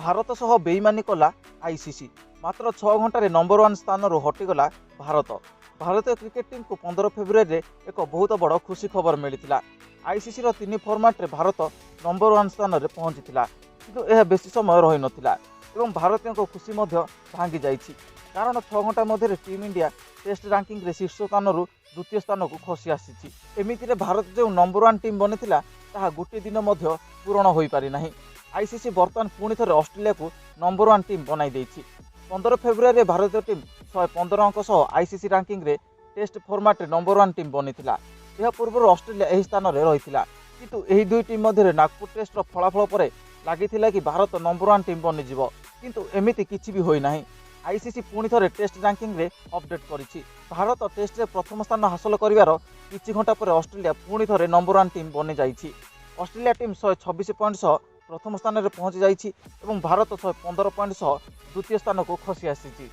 भारत सह बेईमानी कला आईसीसी। मात्र 6 घंटे नंबर 1 स्थान हटिगला भारत। भारतीय क्रिकेट टीम को 15 फेब्रुआरी एक बहुत बड़ खुशी खबर मिलता। आईसीसी 3 फॉर्मेट रे भारत नंबर 1 स्थान में पहुंची किंतु यह बेसी समय रही नाला एवं भारतीयों को खुशी भांगी जाइछि। कारण 6 घंटा मध्य टीम इंडिया टेस्ट रैंकिंग रे शीर्ष स्थान द्वितीय स्थान को खसी आसी। एमितिरे भारत जो नंबर 1 टीम बनी गोटे दिन पूरण हो पारि नाही। आईसीसी बर्तमान पुणी थे ऑस्ट्रेलिया को नंबर 1 टीम बनाई देछि। 15 फेब्रुआरी भारतीय टीम 115 अंक सह आईसीसी रैंकिंग रे टेस्ट फॉर्मेट नंबर 1 टीम बनी। यह पूर्व ऑस्ट्रेलिया यही स्थान में रही किंतु यही दुई टीम मध्य नागपुर टेस्ट फलाफल पर लगी कि भारत नंबर 1 टीम बनीजिव किंतु एमिति किछि भी होई नाही। आईसीसी पुणी थे टेस्ट रैंकिंग रे अपडेट करिछि। भारत टेस्ट रे प्रथम स्थान हासिल करिवार किछि घंटा पर ऑस्ट्रेलिया पुणी थे नंबर 1 टीम बनी जाइछि। ऑस्ट्रेलिया टीम 126 पॉइंट सह प्रथम स्थान में पहुंची जाइछि एवं भारत 115 पॉइंट सह द्वितीय स्थान को खसी आसी।